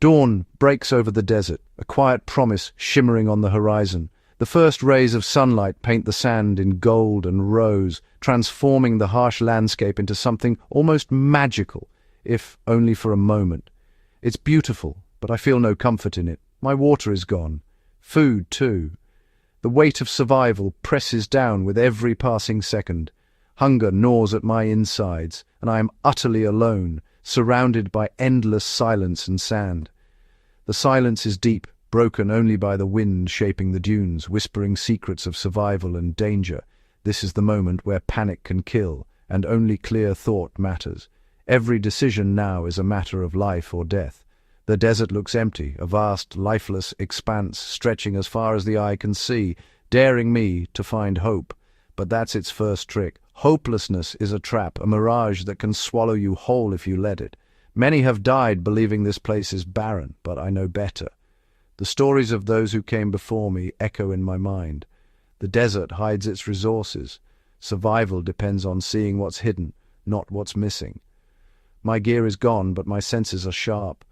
Dawn breaks over the desert, a quiet promise shimmering on the horizon. The first rays of sunlight paint the sand in gold and rose, transforming the harsh landscape into something almost magical, if only for a moment. It's beautiful, but I feel no comfort in it. My water is gone. Food, too. The weight of survival presses down with every passing second. Hunger gnaws at my insides, and I am utterly alone, surrounded by endless silence and sand. The silence is deep, broken only by the wind shaping the dunes, whispering secrets of survival and danger. This is the moment where panic can kill, and only clear thought matters. Every decision now is a matter of life or death. The desert looks empty, a vast, lifeless expanse stretching as far as the eye can see, daring me to find hope. But that's its first trick. Hopelessness is a trap, a mirage that can swallow you whole if you let it. Many have died believing this place is barren, but I know better. The stories of those who came before me echo in my mind. The desert hides its resources. Survival depends on seeing what's hidden, not what's missing. My gear is gone, but my senses are sharp.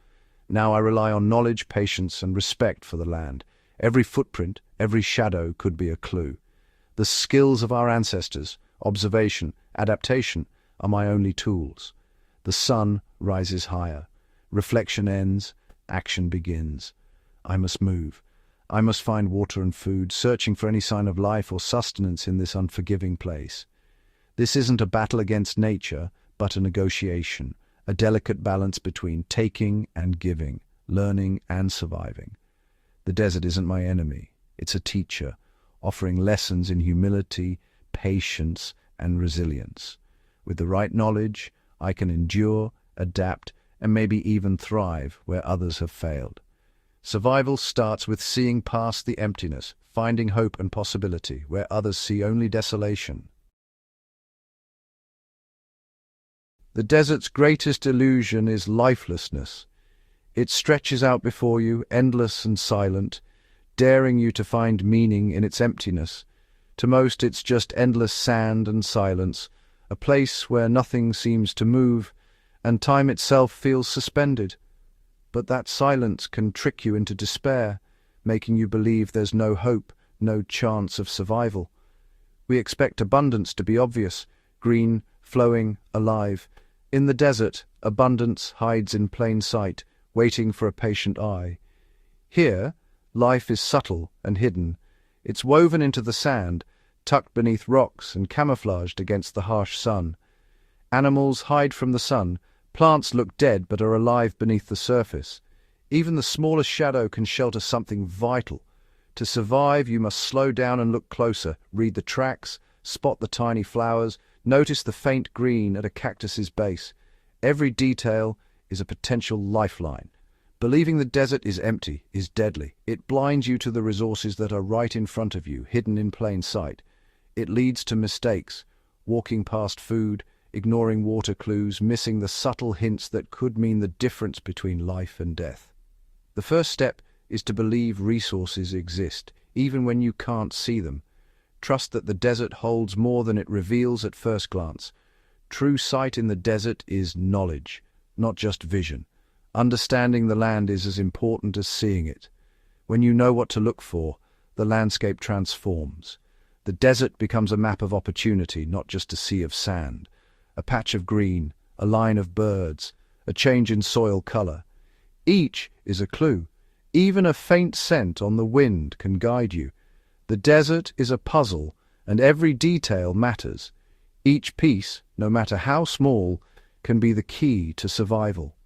Now I rely on knowledge, patience, and respect for the land. Every footprint, every shadow could be a clue. The skills of our ancestors, observation, adaptation, are my only tools. The sun rises higher. Reflection ends, action begins. I must move. I must find water and food, searching for any sign of life or sustenance in this unforgiving place. This isn't a battle against nature, but a negotiation, a delicate balance between taking and giving, learning and surviving. The desert isn't my enemy. It's a teacher, offering lessons in humility, patience, and resilience. With the right knowledge, I can endure, adapt, and maybe even thrive where others have failed. Survival starts with seeing past the emptiness, finding hope and possibility where others see only desolation. The desert's greatest illusion is lifelessness. It stretches out before you, endless and silent, daring you to find meaning in its emptiness. To most, it's just endless sand and silence, a place where nothing seems to move, and time itself feels suspended. But that silence can trick you into despair, making you believe there's no hope, no chance of survival. We expect abundance to be obvious, green, flowing, alive. In the desert, abundance hides in plain sight, waiting for a patient eye. Here, life is subtle and hidden. It's woven into the sand, tucked beneath rocks and camouflaged against the harsh sun. Animals hide from the sun. Plants look dead but are alive beneath the surface. Even the smallest shadow can shelter something vital. To survive, you must slow down and look closer, read the tracks, spot the tiny flowers, notice the faint green at a cactus's base. Every detail is a potential lifeline. Believing the desert is empty is deadly. It blinds you to the resources that are right in front of you, hidden in plain sight. It leads to mistakes, walking past food, ignoring water clues, missing the subtle hints that could mean the difference between life and death. The first step is to believe resources exist, even when you can't see them. Trust that the desert holds more than it reveals at first glance. True sight in the desert is knowledge, not just vision. Understanding the land is as important as seeing it. When you know what to look for, the landscape transforms. The desert becomes a map of opportunity, not just a sea of sand. A patch of green, a line of birds, a change in soil color. Each is a clue. Even a faint scent on the wind can guide you. The desert is a puzzle, and every detail matters. Each piece, no matter how small, can be the key to survival.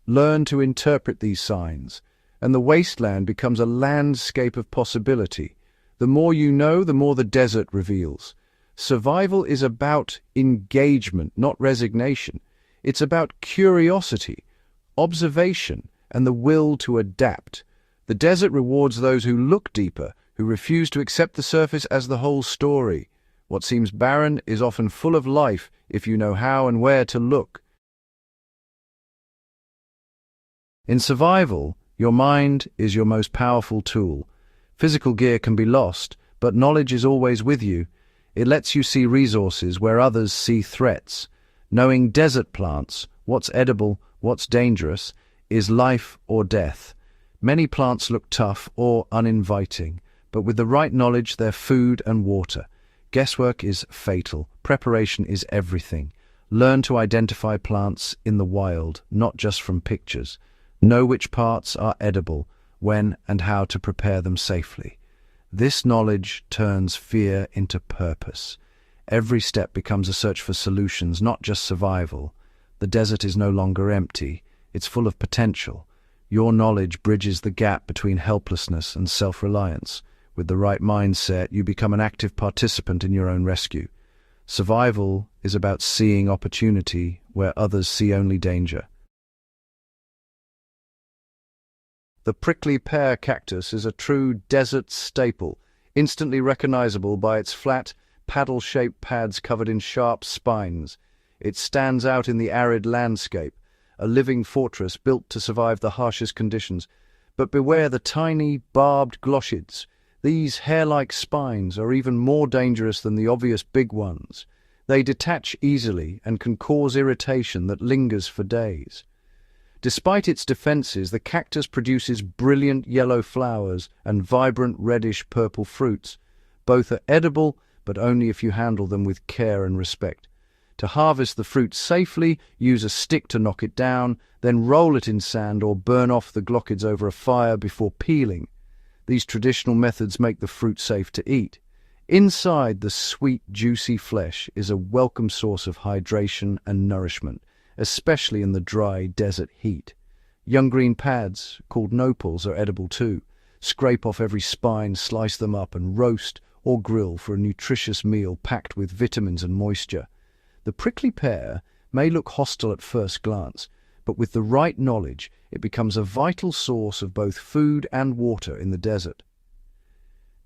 Learn to interpret these signs, and the wasteland becomes a landscape of possibility. The more you know, the more the desert reveals. Survival is about engagement, not resignation. It's about curiosity, observation, and the will to adapt. The desert rewards those who look deeper, who refuse to accept the surface as the whole story. What seems barren is often full of life if you know how and where to look. In survival, your mind is your most powerful tool. Physical gear can be lost, but knowledge is always with you. It lets you see resources where others see threats. Knowing desert plants, what's edible, what's dangerous, is life or death. Many plants look tough or uninviting, but with the right knowledge, they're food and water. Guesswork is fatal. Preparation is everything. Learn to identify plants in the wild, not just from pictures. Know which parts are edible, when and how to prepare them safely. This knowledge turns fear into purpose. Every step becomes a search for solutions, not just survival. The desert is no longer empty. It's full of potential. Your knowledge bridges the gap between helplessness and self-reliance. With the right mindset, you become an active participant in your own rescue. Survival is about seeing opportunity where others see only danger. The prickly pear cactus is a true desert staple, instantly recognizable by its flat, paddle-shaped pads covered in sharp spines. It stands out in the arid landscape, a living fortress built to survive the harshest conditions. But beware the tiny, barbed glochids. These hair-like spines are even more dangerous than the obvious big ones. They detach easily and can cause irritation that lingers for days. Despite its defenses, the cactus produces brilliant yellow flowers and vibrant reddish-purple fruits. Both are edible, but only if you handle them with care and respect. To harvest the fruit safely, use a stick to knock it down, then roll it in sand or burn off the glochids over a fire before peeling. These traditional methods make the fruit safe to eat. Inside the sweet, juicy flesh is a welcome source of hydration and nourishment, especially in the dry desert heat. Young green pads, called nopals, are edible too. Scrape off every spine, slice them up, and roast or grill for a nutritious meal packed with vitamins and moisture. The prickly pear may look hostile at first glance, but with the right knowledge, it becomes a vital source of both food and water in the desert.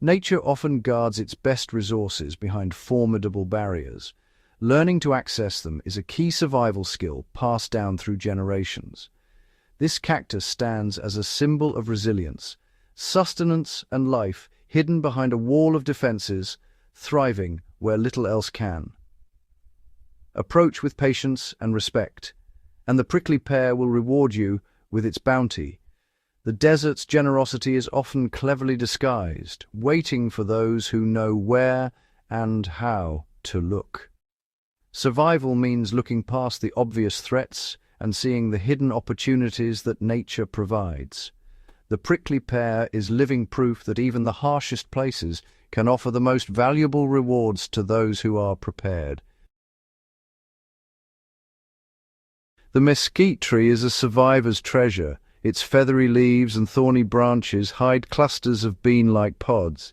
Nature often guards its best resources behind formidable barriers. Learning to access them is a key survival skill passed down through generations. This cactus stands as a symbol of resilience, sustenance and life hidden behind a wall of defenses, thriving where little else can. Approach with patience and respect, and the prickly pear will reward you with its bounty. The desert's generosity is often cleverly disguised, waiting for those who know where and how to look. Survival means looking past the obvious threats and seeing the hidden opportunities that nature provides. The prickly pear is living proof that even the harshest places can offer the most valuable rewards to those who are prepared. The mesquite tree is a survivor's treasure. Its feathery leaves and thorny branches hide clusters of bean-like pods.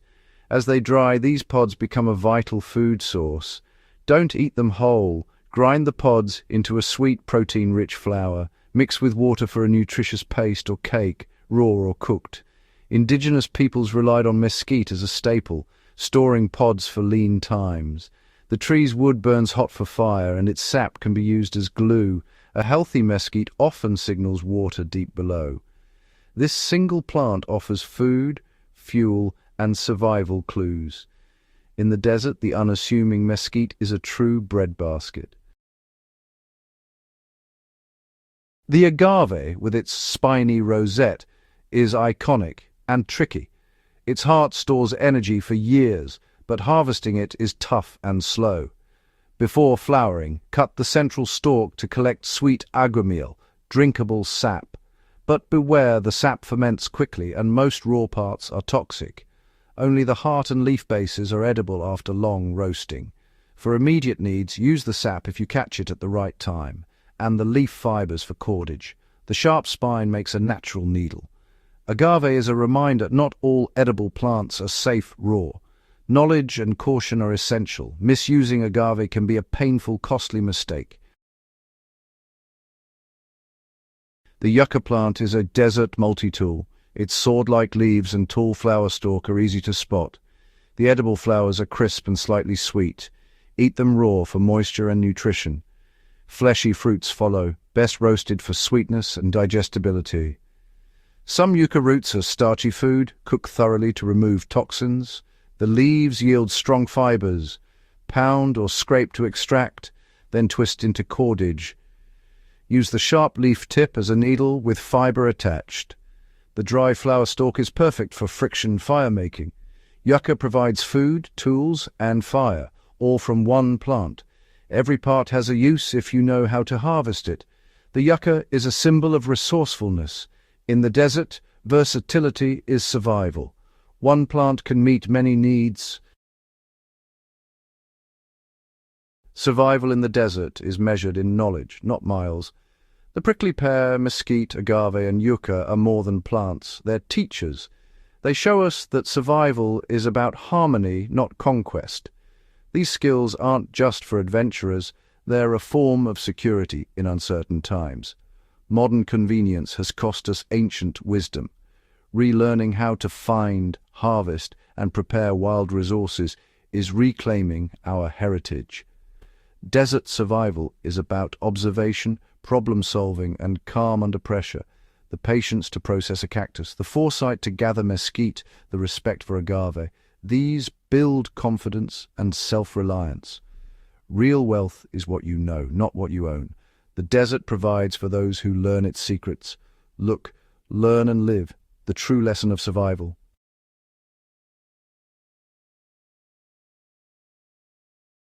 As they dry, these pods become a vital food source. Don't eat them whole. Grind the pods into a sweet, protein-rich flour. Mix with water for a nutritious paste or cake, raw or cooked. Indigenous peoples relied on mesquite as a staple, storing pods for lean times. The tree's wood burns hot for fire, and its sap can be used as glue. A healthy mesquite often signals water deep below. This single plant offers food, fuel, and survival clues. In the desert, the unassuming mesquite is a true breadbasket. The agave, with its spiny rosette, is iconic and tricky. Its heart stores energy for years, but harvesting it is tough and slow. Before flowering, cut the central stalk to collect sweet agramil, drinkable sap. But beware, the sap ferments quickly and most raw parts are toxic. Only the heart and leaf bases are edible after long roasting. For immediate needs, use the sap if you catch it at the right time, and the leaf fibers for cordage. The sharp spine makes a natural needle. Agave is a reminder not all edible plants are safe raw. Knowledge and caution are essential. Misusing agave can be a painful, costly mistake. The yucca plant is a desert multi-tool. Its sword-like leaves and tall flower stalk are easy to spot. The edible flowers are crisp and slightly sweet. Eat them raw for moisture and nutrition. Fleshy fruits follow, best roasted for sweetness and digestibility. Some yucca roots are starchy food. Cook thoroughly to remove toxins. The leaves yield strong fibers. Pound or scrape to extract, then twist into cordage. Use the sharp leaf tip as a needle with fiber attached. The dry flower stalk is perfect for friction fire making. Yucca provides food, tools, and fire, all from one plant. Every part has a use if you know how to harvest it. The yucca is a symbol of resourcefulness. In the desert, versatility is survival. One plant can meet many needs. Survival in the desert is measured in knowledge, not miles. The prickly pear, mesquite, agave, and yucca are more than plants. They're teachers. They show us that survival is about harmony, not conquest. These skills aren't just for adventurers, they're a form of security in uncertain times. Modern convenience has cost us ancient wisdom. Relearning how to find, harvest, and prepare wild resources is reclaiming our heritage. Desert survival is about observation, problem-solving, and calm under pressure. The patience to process a cactus, the foresight to gather mesquite, the respect for agave. These build confidence and self-reliance. Real wealth is what you know, not what you own. The desert provides for those who learn its secrets. Look, learn and live, the true lesson of survival.